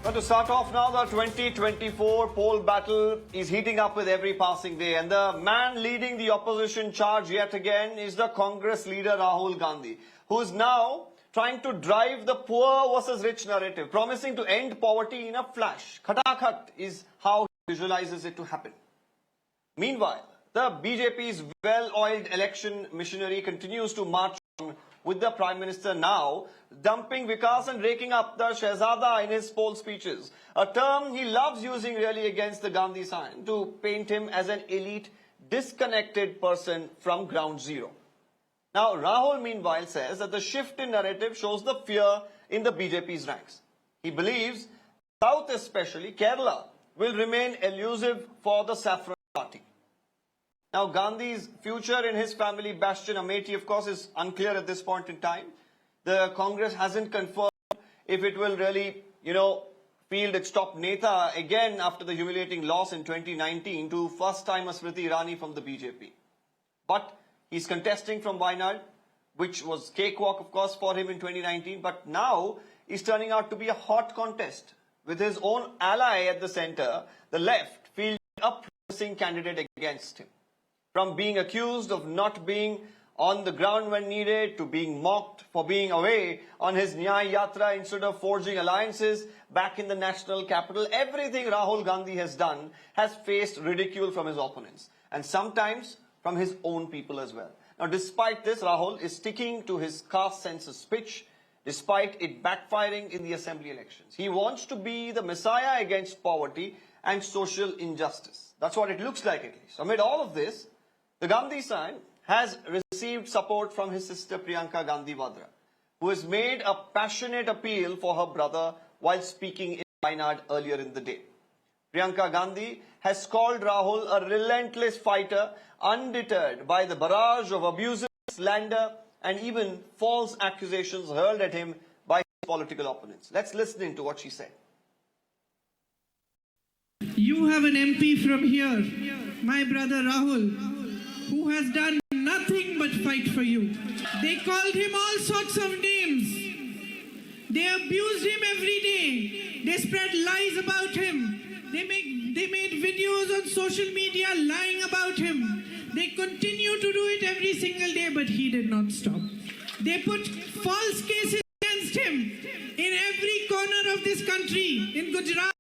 But to start off now, the 2024 poll battle is heating up with every passing day. And the man leading the opposition charge yet again is the Congress leader Rahul Gandhi, who is now trying to drive the poor versus rich narrative, promising to end poverty in a flash. Khatakhat is how he visualizes it to happen. Meanwhile, the BJP's well-oiled election machinery continues to march on, with the Prime Minister now dumping Vikas and raking up the Shehzada in his poll speeches, a term he loves using really against the Gandhi scion to paint him as an elite, disconnected person from ground zero. Now, Rahul meanwhile says that the shift in narrative shows the fear in the BJP's ranks. He believes South, especially Kerala, will remain elusive for the Saffron Party. Now, Gandhi's future in his family bastion Amethi, of course, is unclear at this point in time. The Congress hasn't confirmed if it will really, field its top Neta again after the humiliating loss in 2019 to first-timer Smriti Irani from the BJP. But he's contesting from Wayanad, which was cakewalk, of course, for him in 2019. But now is turning out to be a hot contest with his own ally at the centre, the left, fielding a promising candidate against him. From being accused of not being on the ground when needed, to being mocked for being away on his Nyay Yatra instead of forging alliances back in the national capital, everything Rahul Gandhi has done has faced ridicule from his opponents, and sometimes from his own people as well. Now, despite this, Rahul is sticking to his caste census pitch, despite it backfiring in the assembly elections. He wants to be the messiah against poverty and social injustice. That's what it looks like, at least. Amid all of this, the Gandhi scion has received support from his sister Priyanka Gandhi, who has made a passionate appeal for her brother while speaking in Wayanad earlier in the day. Priyanka Gandhi has called Rahul a relentless fighter, undeterred by the barrage of abuses, slander, and even false accusations hurled at him by his political opponents. Let's listen into what she said. You have an MP from here, my brother Rahul, who has done nothing but fight for you. They called him all sorts of names. They abused him every day. They spread lies about him. They made videos on social media lying about him. They continue to do it every single day, but he did not stop. They put false cases against him in every corner of this country, in Gujarat,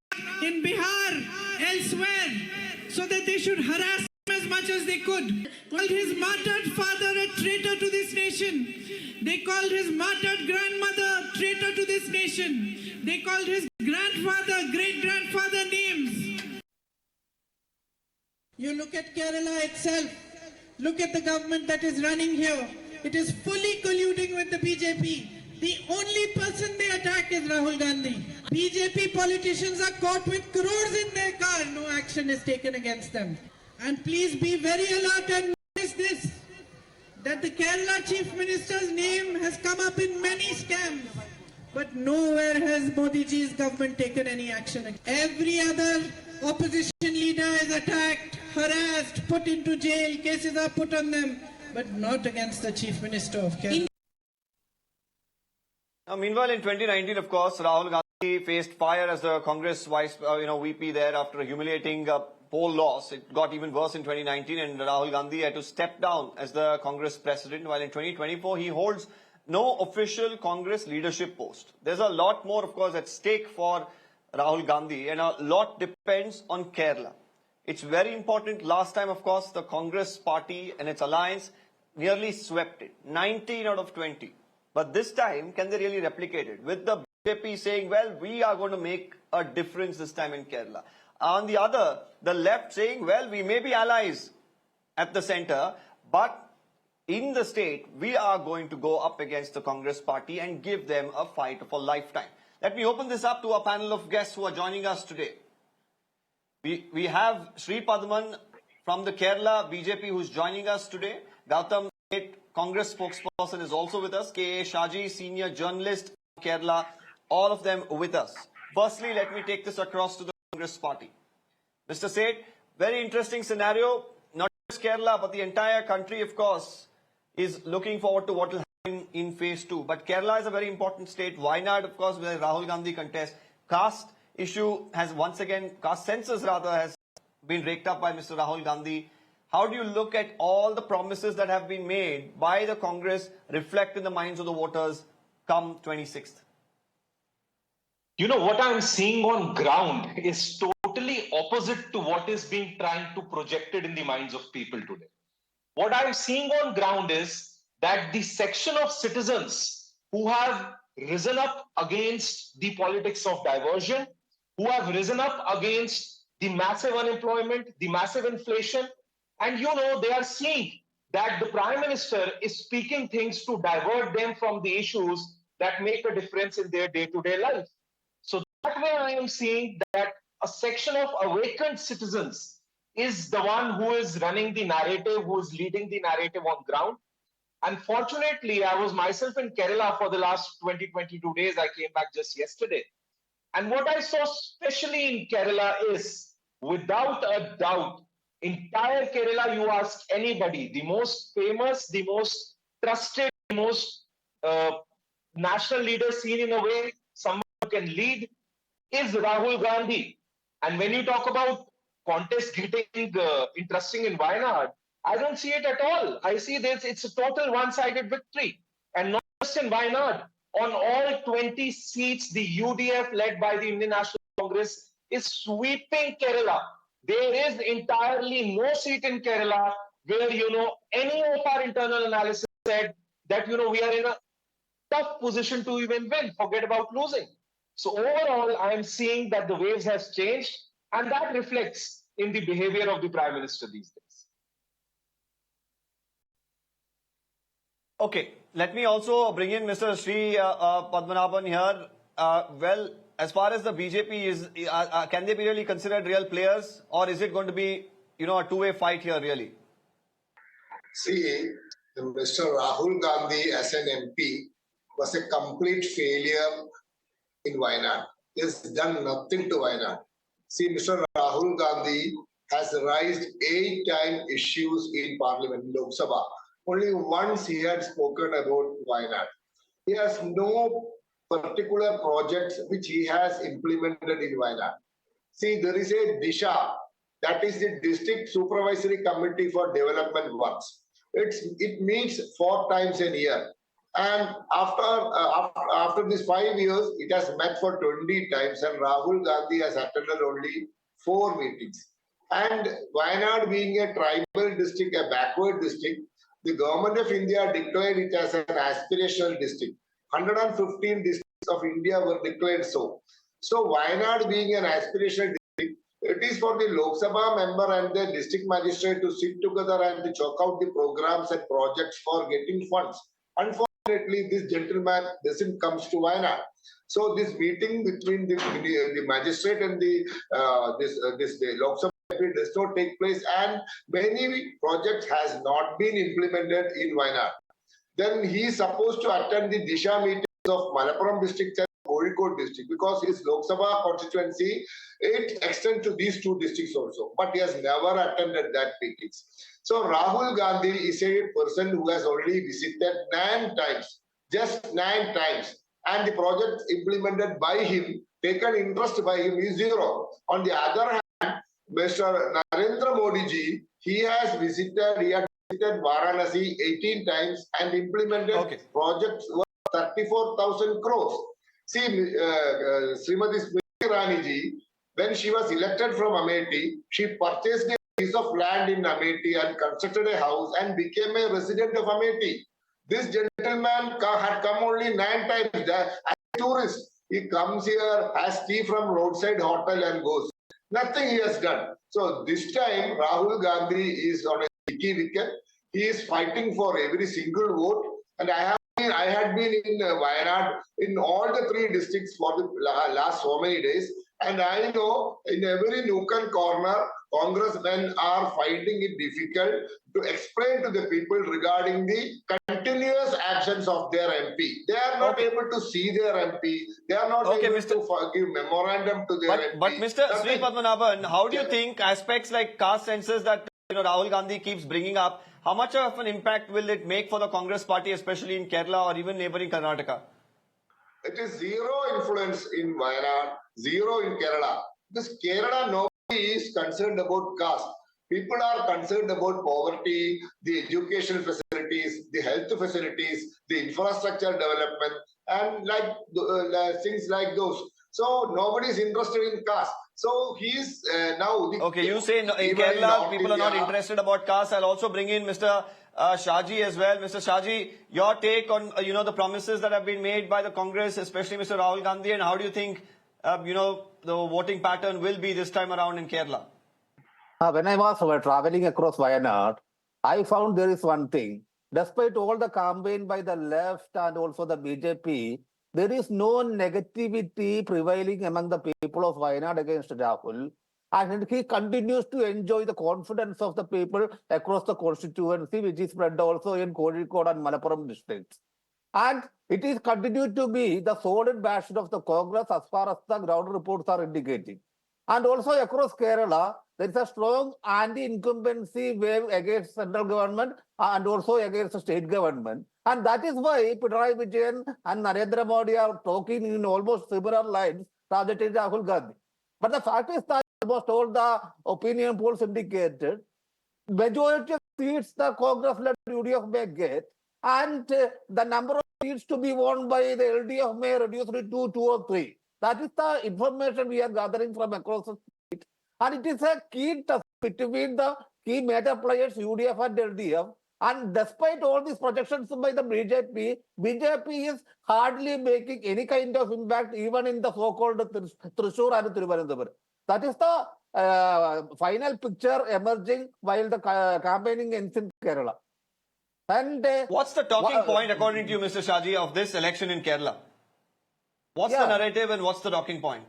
in Bihar, elsewhere, so that they should harass him as much as they could. Called his martyred father a traitor to this nation. They called his martyred grandmother traitor to this nation. They called his grandfather, great-grandfather names. You look at Kerala itself. Look at the government that is running here. It is fully colluding with the BJP. The only person they attack is Rahul Gandhi. BJP politicians are caught with crores in their car. No action is taken against them. And please be very alert and notice this, that the Kerala Chief Minister's name has come up in many scams. But nowhere has Modi ji's government taken any action. Every other opposition leader is attacked, harassed, put into jail, cases are put on them, but not against the Chief Minister of Kerala. Now, meanwhile, in 2019, of course, Rahul Gandhi faced fire as the Congress VP there after a humiliating poll loss. It got even worse in 2019, and Rahul Gandhi had to step down as the Congress president, while in 2024 he holds no official Congress leadership post. There's a lot more, of course, at stake for Rahul Gandhi, and a lot depends on Kerala. It's very important. Last time, of course, the Congress party and its alliance nearly swept it, 19 out of 20. But this time, can they really replicate it? With the BJP saying, well, we are going to make a difference this time in Kerala. On the other, the left saying, well, we may be allies at the centre, but in the state, we are going to go up against the Congress party and give them a fight of a lifetime. Let me open this up to a panel of guests who are joining us today. We have Sreepadmanabhan from the Kerala BJP who's joining us today. Gautam Seth, Congress spokesperson, is also with us. K.A. Shaji, senior journalist from Kerala, all of them with us. Firstly, let me take this across to the Congress party. Mr. Seth, very interesting scenario. Not just Kerala, but the entire country, of course, is looking forward to what will happen in phase 2. But Kerala is a very important state. Wayanad, of course, where Rahul Gandhi contests. Caste issue has once again, caste census rather, has been raked up by Mr. Rahul Gandhi. How do you look at all the promises that have been made by the Congress reflect in the minds of the voters come 26th? You know, what I'm seeing on ground is totally opposite to what is being trying to projected in the minds of people today. What I'm seeing on ground is that the section of citizens who have risen up against the politics of diversion, who have risen up against the massive unemployment, the massive inflation, and they are seeing that the Prime Minister is speaking things to divert them from the issues that make a difference in their day-to-day life. So that way I am seeing that a section of awakened citizens is the one who is running the narrative, who is leading the narrative on ground. Unfortunately, I was myself in Kerala for the last 22 days. I came back just yesterday. And what I saw especially in Kerala is, without a doubt, entire Kerala, you ask anybody, the most famous, the most trusted, the most national leader seen in a way, someone who can lead, is Rahul Gandhi. And when you talk about contest getting interesting in Wayanad, I don't see it at all. I see this, it's a total one-sided victory. And not just in Wayanad, on all 20 seats, the UDF led by the Indian National Congress is sweeping Kerala. There is entirely no seat in Kerala where, any of our internal analysis said that, we are in a tough position to even win, forget about losing. So overall, I'm seeing that the waves has changed, and that reflects in the behavior of the Prime Minister these days. Okay, let me also bring in Mr. Sreepadmanabhan here. Well, as far as the BJP is, can they be really considered real players, or is it going to be, a two-way fight here really? See, Mr. Rahul Gandhi as an MP was a complete failure in Wayanad. He has done nothing to Wayanad. See, Mr. Rahul Gandhi has raised 8 times issues in Parliament, Lok Sabha. Only once he had spoken about Wayanad. He has no particular projects which he has implemented in Wayanad. See, there is a DISHA, that is the District Supervisory Committee for Development Works. It meets 4 times a year. And after these 5 years, it has met for 20 times, and Rahul Gandhi has attended only 4 meetings. And Wayanad being a tribal district, a backward district, the government of India declared it as an aspirational district. 115 districts of India were declared so. So Wayanad being an aspirational district, it is for the Lok Sabha member and the district magistrate to sit together and to chalk out the programs and projects for getting funds. Unfortunately, this gentleman doesn't come to Wayanad. So this meeting between the magistrate and the Lok Sabha does not take place, and many projects has not been implemented in Wayanad. Then he is supposed to attend the DISHA meetings of Malappuram district and Kozhikode district, because his Lok Sabha constituency, it extends to these 2 districts also, but he has never attended that meetings. So Rahul Gandhi is a person who has only visited 9 times, just 9 times, and the project implemented by him, taken interest by him, is 0. On the other hand, Mr. Narendra Modi ji, he had visited Varanasi 18 times and implemented projects worth 34,000 crores. See, Srimati Smriti Irani ji, when she was elected from Amethi, she purchased a piece of land in Amethi and constructed a house and became a resident of Amethi. This gentleman had come only 9 times as a tourist. He comes here, has tea from roadside hotel and goes. Nothing he has done. So this time, Rahul Gandhi is on a sticky wicket. He is fighting for every single vote. And I had been in Wayanad in all the 3 districts for the last so many days. And I know in every nook and corner, congressmen are finding it difficult to explain to the people regarding the continuous actions of their MP. They are not able to see their MP. They are not able to give memorandum to their MP. But Mr. Sreepadmanabhan, how do you think aspects like caste census that Rahul Gandhi keeps bringing up, how much of an impact will it make for the Congress party, especially in Kerala or even neighboring Karnataka? It is 0 influence in Wayanad, zero in Kerala. Because Kerala, nobody is concerned about caste. People are concerned about poverty, the educational facilities, the health facilities, the infrastructure development, and things like those. So nobody is interested in caste. So he is now the Okay, you say in even in Kerala North people are not India. interested about caste. I'll also bring in Mr. Shaji as well. Mr. Shaji, your take on the promises that have been made by the Congress, especially Mr. Rahul Gandhi, and how do you think the voting pattern will be this time around in Kerala? When I was traveling across Wayanad, I found there is one thing. Despite all the campaign by the left and also the BJP, there is no negativity prevailing among the people of Wayanad against Rahul. And he continues to enjoy the confidence of the people across the constituency, which is spread also in Kozhikode and Malappuram districts. And it is continued to be the solid bastion of the Congress as far as the ground reports are indicating. And also across Kerala, there is a strong anti-incumbency wave against central government and also against the state government. And that is why Pinarayi Vijayan and Narendra Modi are talking in almost similar lines targeting Rahul Gandhi. But the fact is that almost all the opinion polls indicated, majority of seats the Congress-led UDF may get, and the number of seats to be won by the LDF may reduce to 2 or 3. That is the information we are gathering from across the state. And it is a key test between the key major players, UDF and LDF. And despite all these projections by the BJP is hardly making any kind of impact even in the so-called Thrissur and Thiruvananthapuram. That is the final picture emerging while the campaigning ends in Kerala. And what's the talking point, according to you, Mr. Shaji, of this election in Kerala? What's the narrative and what's the talking point?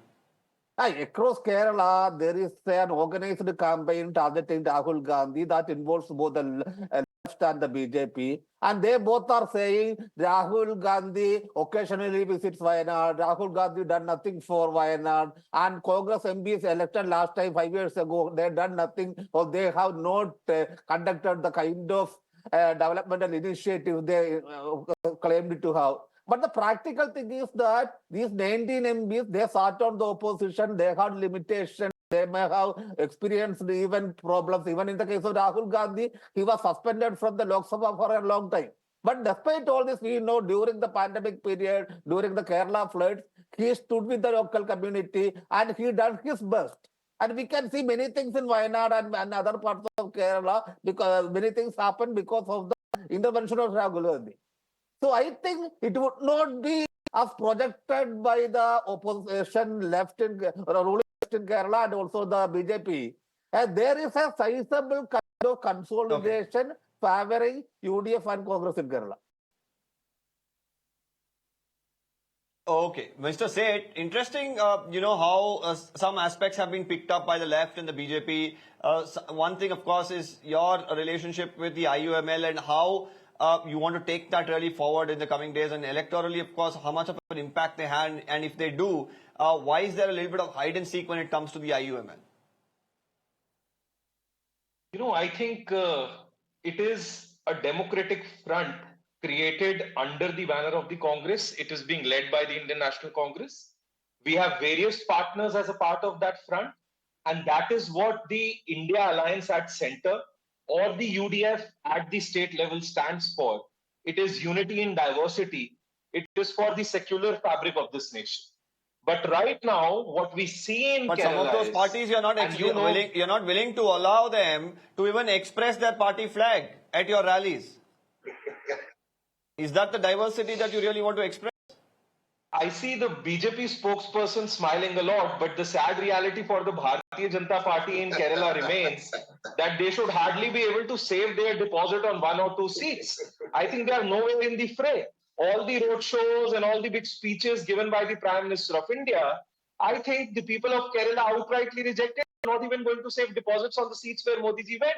Across Kerala, there is an organized campaign targeting Rahul Gandhi that involves both the left and the BJP. And they both are saying Rahul Gandhi occasionally visits Wayanad, Rahul Gandhi done nothing for Wayanad, and Congress MPs elected last time 5 years ago, they done nothing or they have not conducted the kind of developmental initiative they claimed to have. But the practical thing is that these 19 MPs, they sat on the opposition, they had limitations, they may have experienced even problems. Even in the case of Rahul Gandhi, he was suspended from the Lok Sabha for a long time. But despite all this, we know during the pandemic period, during the Kerala floods, he stood with the local community and he done his best. And we can see many things in Wayanad and other parts of Kerala because many things happen because of the intervention of Rahul Gandhi. So I think it would not be as projected by the opposition left in ruling left in Kerala and also the BJP. And there is a sizable kind of consolidation favoring UDF and Congress in Kerala. Okay, Mr. Seth, interesting, how some aspects have been picked up by the left and the BJP. One thing, of course, is your relationship with the IUML and how you want to take that really forward in the coming days, and electorally, of course, how much of an impact they had, and if they do, why is there a little bit of hide and seek when it comes to the IUML? I think it is a democratic front created under the banner of the Congress. It is being led by the Indian National Congress. We have various partners as a part of that front, and that is what the India Alliance at center or the UDF at the state level stands for. It is unity in diversity. It is for the secular fabric of this nation. But right now, what we see in Kerala some of those parties, you're not willing to allow them to even express their party flag at your rallies. Is that the diversity that you really want to express? I see the BJP spokesperson smiling a lot, but the sad reality for the Bharatiya Janata Party in Kerala remains that they should hardly be able to save their deposit on 1 or 2 seats. I think they are nowhere in the fray. All the road shows and all the big speeches given by the Prime Minister of India, I think the people of Kerala outrightly rejected, not even going to save deposits on the seats where Modi ji went.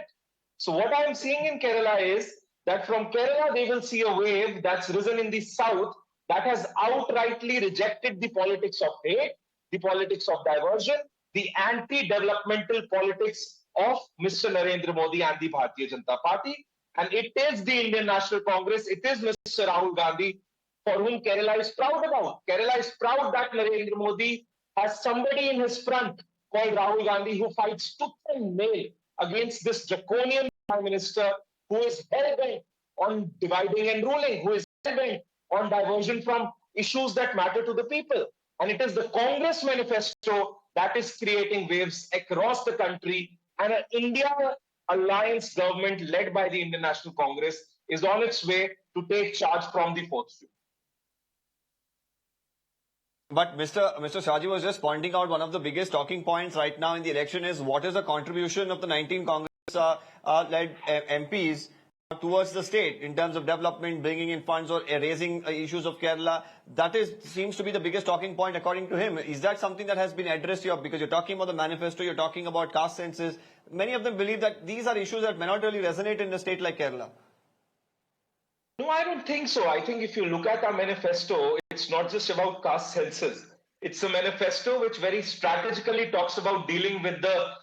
So what I am seeing in Kerala is that from Kerala, they will see a wave that's risen in the south that has outrightly rejected the politics of hate, the politics of diversion, the anti-developmental politics of Mr. Narendra Modi and the Bharatiya Janata Party. And it is the Indian National Congress, it is Mr. Rahul Gandhi, for whom Kerala is proud about. Kerala is proud that Narendra Modi has somebody in his front called Rahul Gandhi who fights tooth and nail against this draconian Prime Minister who is hell-bent on dividing and ruling, who is hell-bent on diversion from issues that matter to the people. And it is the Congress manifesto that is creating waves across the country, and an India alliance government led by the Indian National Congress is on its way to take charge from the fourth field. But Mr. Shaji was just pointing out one of the biggest talking points right now in the election is what is the contribution of the 19 Congress-led MPs towards the state in terms of development, bringing in funds or raising issues of Kerala. That seems to be the biggest talking point according to him. Is that something that has been addressed here? Because you're talking about the manifesto, you're talking about caste census. Many of them believe that these are issues that may not really resonate in a state like Kerala. No, I don't think so. I think if you look at our manifesto, it's not just about caste census. It's a manifesto which very strategically talks about dealing with the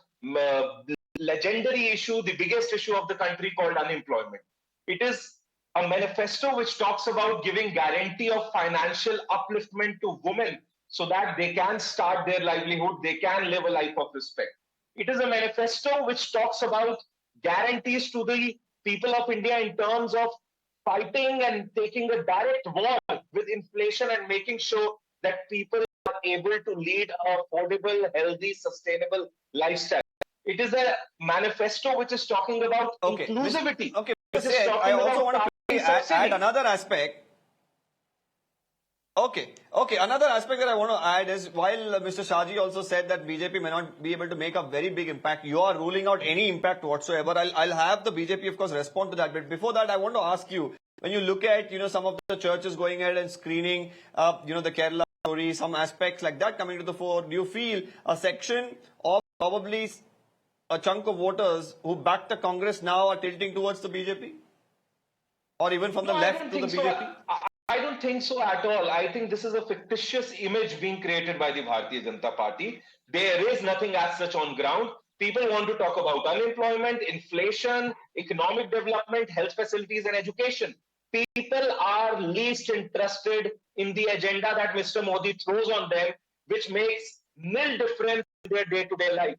legendary issue, the biggest issue of the country called unemployment. It is a manifesto which talks about giving guarantee of financial upliftment to women so that they can start their livelihood, they can live a life of respect. It is a manifesto which talks about guarantees to the people of India in terms of fighting and taking a direct war with inflation and making sure that people are able to lead a affordable, healthy, sustainable lifestyle. It is a manifesto which is talking about inclusivity. Okay, I also want to add another aspect. Okay, another aspect that I want to add is while Mr. Shaji also said that BJP may not be able to make a very big impact, you are ruling out any impact whatsoever. I'll have the BJP, of course, respond to that. But before that, I want to ask you, when you look at, some of the churches going ahead and screening, the Kerala story, some aspects like that coming to the fore, do you feel a section of probably a chunk of voters who back the Congress now are tilting towards the BJP? Or even from the left to the BJP? I don't think so at all. I think this is a fictitious image being created by the Bharatiya Janata Party. There is nothing as such on ground. People want to talk about unemployment, inflation, economic development, health facilities, and education. People are least interested in the agenda that Mr. Modi throws on them, which makes nil difference in their day-to-day life.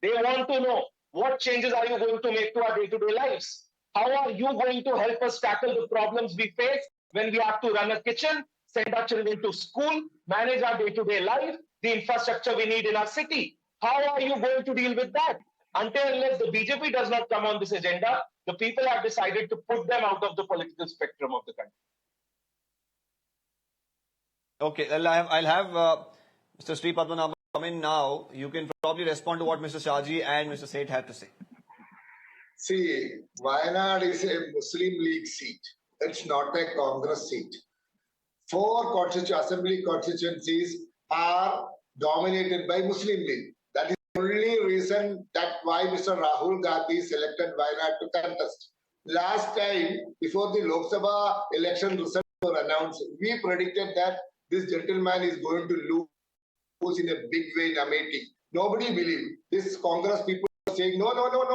They want to know, what changes are you going to make to our day-to-day lives? How are you going to help us tackle the problems we face when we have to run a kitchen, send our children to school, manage our day-to-day life, the infrastructure we need in our city? How are you going to deal with that? Until unless the BJP does not come on this agenda, the people have decided to put them out of the political spectrum of the country. Okay, I'll have Mr. Sreepadmanabhan come in now. You can probably respond to what Mr. Shaji and Mr. Seth had to say. See, Wayanad is a Muslim League seat. It's not a Congress seat. 4 assembly constituencies are dominated by Muslim League. That is the only reason that why Mr. Rahul Gandhi selected Wayanad to contest. Last time, before the Lok Sabha election results were announced, we predicted that this gentleman is going to lose in a big way in Amethi. Nobody believed. This Congress people were saying, no,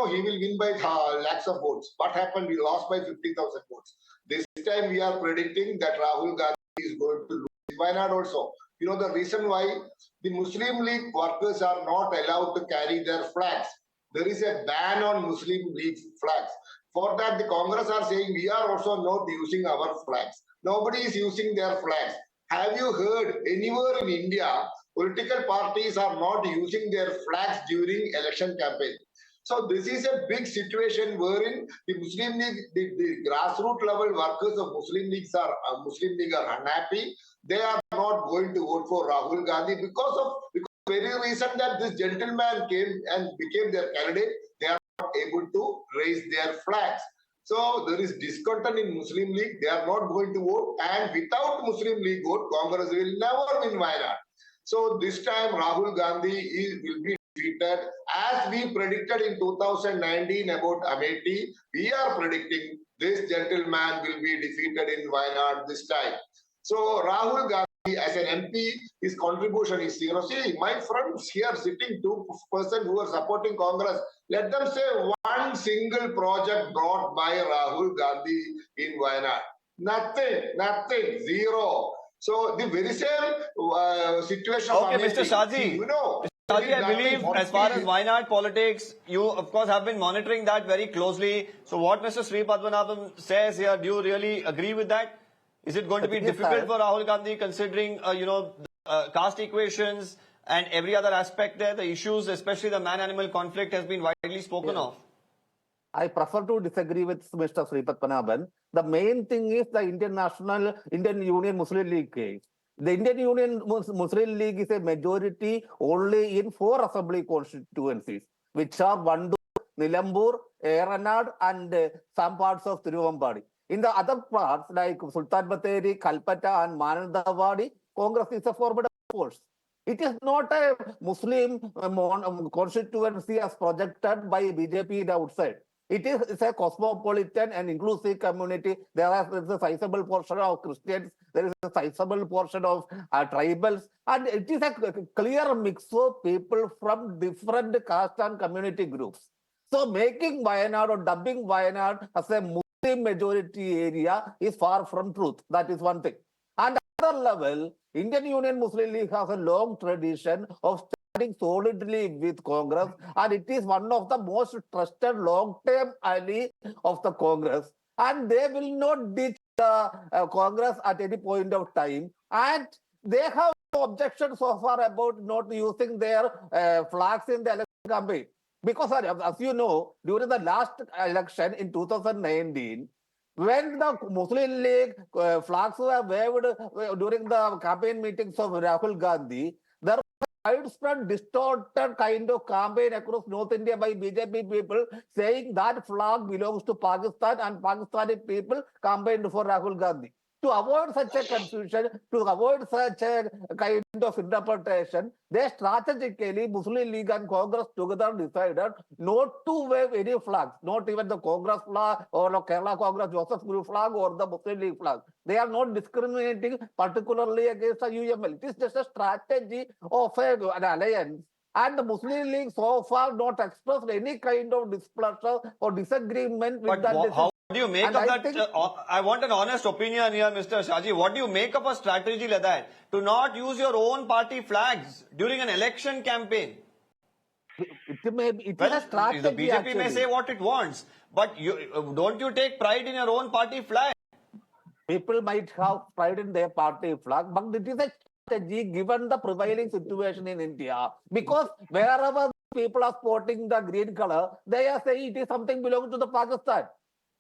he will win by lakhs of votes. What happened? We lost by 50,000 votes. This time we are predicting that Rahul Gandhi is going to lose. Wayanad also. The reason why the Muslim League workers are not allowed to carry their flags. There is a ban on Muslim League flags. For that, the Congress are saying we are also not using our flags. Nobody is using their flags. Have you heard anywhere in India, political parties are not using their flags during election campaign? So this is a big situation wherein the Muslim League, the grassroots level workers of Muslim League are unhappy. They are not going to vote for Rahul Gandhi because the very reason that this gentleman came and became their candidate. They are not able to raise their flags. So there is discontent in Muslim League. They are not going to vote, and without Muslim League vote, Congress will never win Wayanad. So this time Rahul Gandhi will be defeated. As we predicted in 2019 about Amethi, we are predicting this gentleman will be defeated in Wayanad this time. So Rahul Gandhi as an MP, his contribution is, see, my friends here sitting, 2% who are supporting Congress, let them say one single project brought by Rahul Gandhi in Wayanad. Nothing, zero. So the very same situation of Okay, Mr. Amethi. Shaji. See, you know, Shaji, I nothing, believe as far as Wayanad politics, you of course have been monitoring that very closely. So what Mr. Sreepadmanabhan says here, do you really agree with that? Is it going to be difficult for Rahul Gandhi considering, the caste equations and every other aspect there, the issues, especially the man-animal conflict has been widely spoken of? I prefer to disagree with Mr. Sreepadmanabhan. The main thing is the Indian Union Muslim League case. The Indian Union Muslim League is a majority only in 4 assembly constituencies, which are Vandur, Nilambur, Wayanad, and some parts of Tiruvambadi. In the other parts, like Sultan Batheri, Kalpata, and Manandavadi, Congress is a formidable force. It is not a Muslim constituency as projected by BJP in the outside. It is a cosmopolitan and inclusive community. There is a sizable portion of Christians, there is a sizable portion of tribals, and it is a clear mix of people from different caste and community groups. So making Wayanad or dubbing Wayanad as a Muslim majority area is far from truth. That is one thing. And at another level, Indian Union Muslim League has a long tradition of standing solidly with Congress, and it is one of the most trusted long-term ally of the Congress. And they will not ditch the Congress at any point of time. And they have no objection so far about not using their flags in the election campaign. Because as you know, during the last election in 2019, when the Muslim League flags were waved during the campaign meetings of Rahul Gandhi, there was a widespread distorted kind of campaign across North India by BJP people saying that flag belongs to Pakistan and Pakistani people campaigned for Rahul Gandhi. To avoid such a confusion, to avoid such a kind of interpretation, they strategically, Muslim League and Congress together decided not to wave any flags, not even the Congress flag or the Kerala Congress Joseph Guru flag or the Muslim League flag. They are not discriminating particularly against the UML. It is just a strategy of an alliance. And the Muslim League so far not expressed any kind of displeasure or disagreement with that decision. How do you make of that? I want an honest opinion here, Mr. Shaji. What do you make of a strategy like that? To not use your own party flags during an election campaign? It is a strategy. The BJP actually may say what it wants, but don't you take pride in your own party flag? People might have pride in their party flag, but it is a strategy given the prevailing situation in India. Because wherever people are sporting the green color, they are saying it is something belonging to the Pakistan.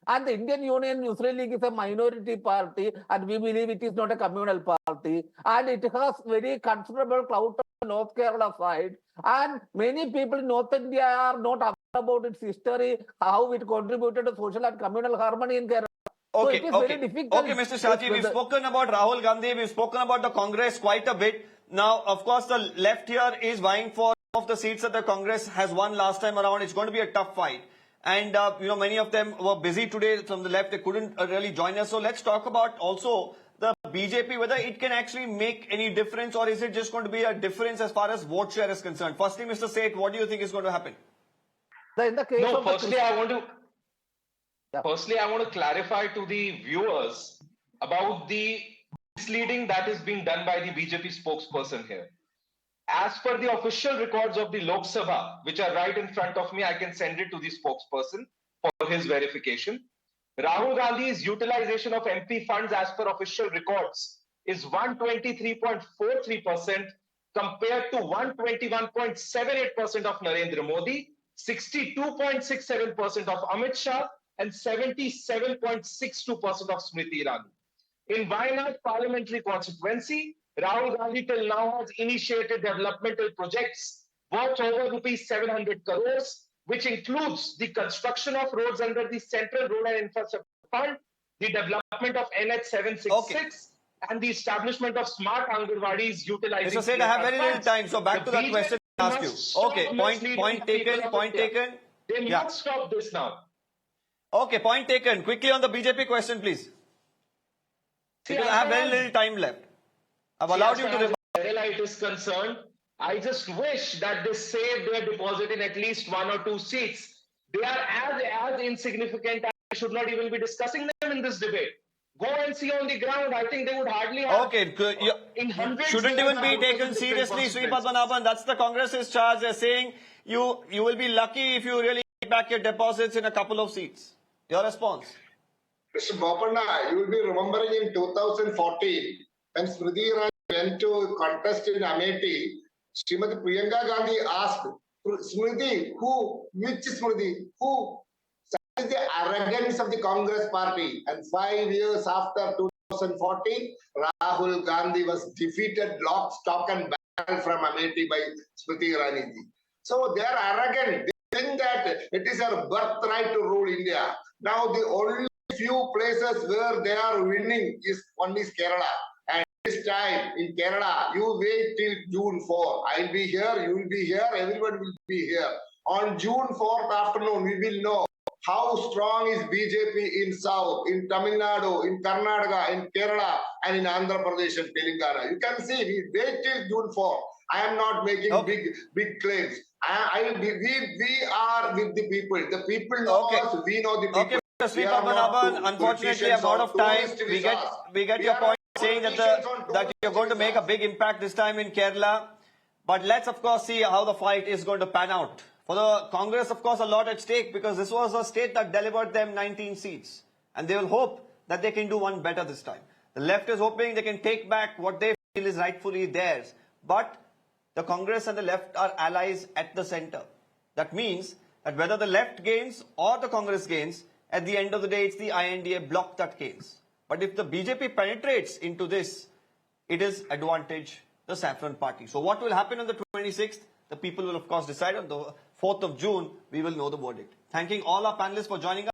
And the Indian Union Muslim League is a minority party, and we believe it is not a communal party. And it has very considerable clout on the North Kerala side. And many people in North India are not aware about its history, how it contributed to social and communal harmony in Kerala. Okay, so it is very difficult. Okay, Mr. Shaji, we've spoken about Rahul Gandhi, we've spoken about the Congress quite a bit. Now, of course, the left here is vying for some of the seats that the Congress has won last time around. It's going to be a tough fight. And, many of them were busy today from the left. They couldn't really join us. So let's talk about also the BJP, whether it can actually make any difference, or is it just going to be a difference as far as vote share is concerned? Firstly, Mr. Seth, what do you think is going to happen? Firstly, I want to clarify to the viewers about the misleading that is being done by the BJP spokesperson here. As per the official records of the Lok Sabha, which are right in front of me, I can send it to the spokesperson for his verification. Rahul Gandhi's utilization of MP funds as per official records is 123.43% compared to 121.78% of Narendra Modi, 62.67% of Amit Shah, and 77.62% of Smriti Irani. In Wayanad parliamentary constituency, Rahul Gandhi till now has initiated developmental projects worth over rupees 700 crores, which includes the construction of roads under the Central Road and Infrastructure Fund, the development of NH 766, and the establishment of smart Angarwadis utilizing. Mr. Seth, I have very little time, so back to that question I asked you. Okay, point taken. They must stop this now. Okay, point taken. Quickly on the BJP question, please. Because I have very little time left. I've allowed you to reply. As Kerala it is concerned, I just wish that they save their deposit in at least 1 or 2 seats. They are as insignificant as we should not even be discussing them in this debate. Go and see on the ground. I think they would hardly have. Okay, In hundreds shouldn't there even are be voters taken with different seriously, constituencies. Sreepadmanabhan. That's the Congress's charge. They're saying you will be lucky if you really get back your deposits in a couple of seats. Your response? Mr. Bopanna, you will be remembering in 2014 when Smriti Irani went to contest in Amethi, Srimati Priyanka Gandhi asked Smriti, which Smriti, who? That is the arrogance of the Congress party. And 5 years after 2014, Rahul Gandhi was defeated lock, stock and barrel from Amethi by Smriti Irani. So they are arrogant. They think that it is our birthright to rule India. Now the only few places where they are winning is one is Kerala. And this time in Kerala, you wait till June 4. I'll be here, you will be here, everyone will be here. On June 4th afternoon, we will know how strong is BJP in South, in Tamil Nadu, in Karnataka, in Kerala, and in Andhra Pradesh and Telangana. You can see, we wait till June 4. I am not making big claims. We are with the people. The people know us, we know the people. Okay, Mr. Sreepadmanabhan, unfortunately I'm out of time. We get your point saying that you're going to make a big impact this time in Kerala. But let's of course see how the fight is going to pan out. For the Congress, of course, a lot at stake because this was a state that delivered them 19 seats. And they will hope that they can do one better this time. The left is hoping they can take back what they feel is rightfully theirs. But the Congress and the left are allies at the center. That means that whether the left gains or the Congress gains, at the end of the day, it's the INDA bloc that gains. But if the BJP penetrates into this, it is advantage the Saffron Party. So what will happen on the 26th? The people will, of course, decide. On the 4th of June, we will know the verdict. Thanking all our panelists for joining us.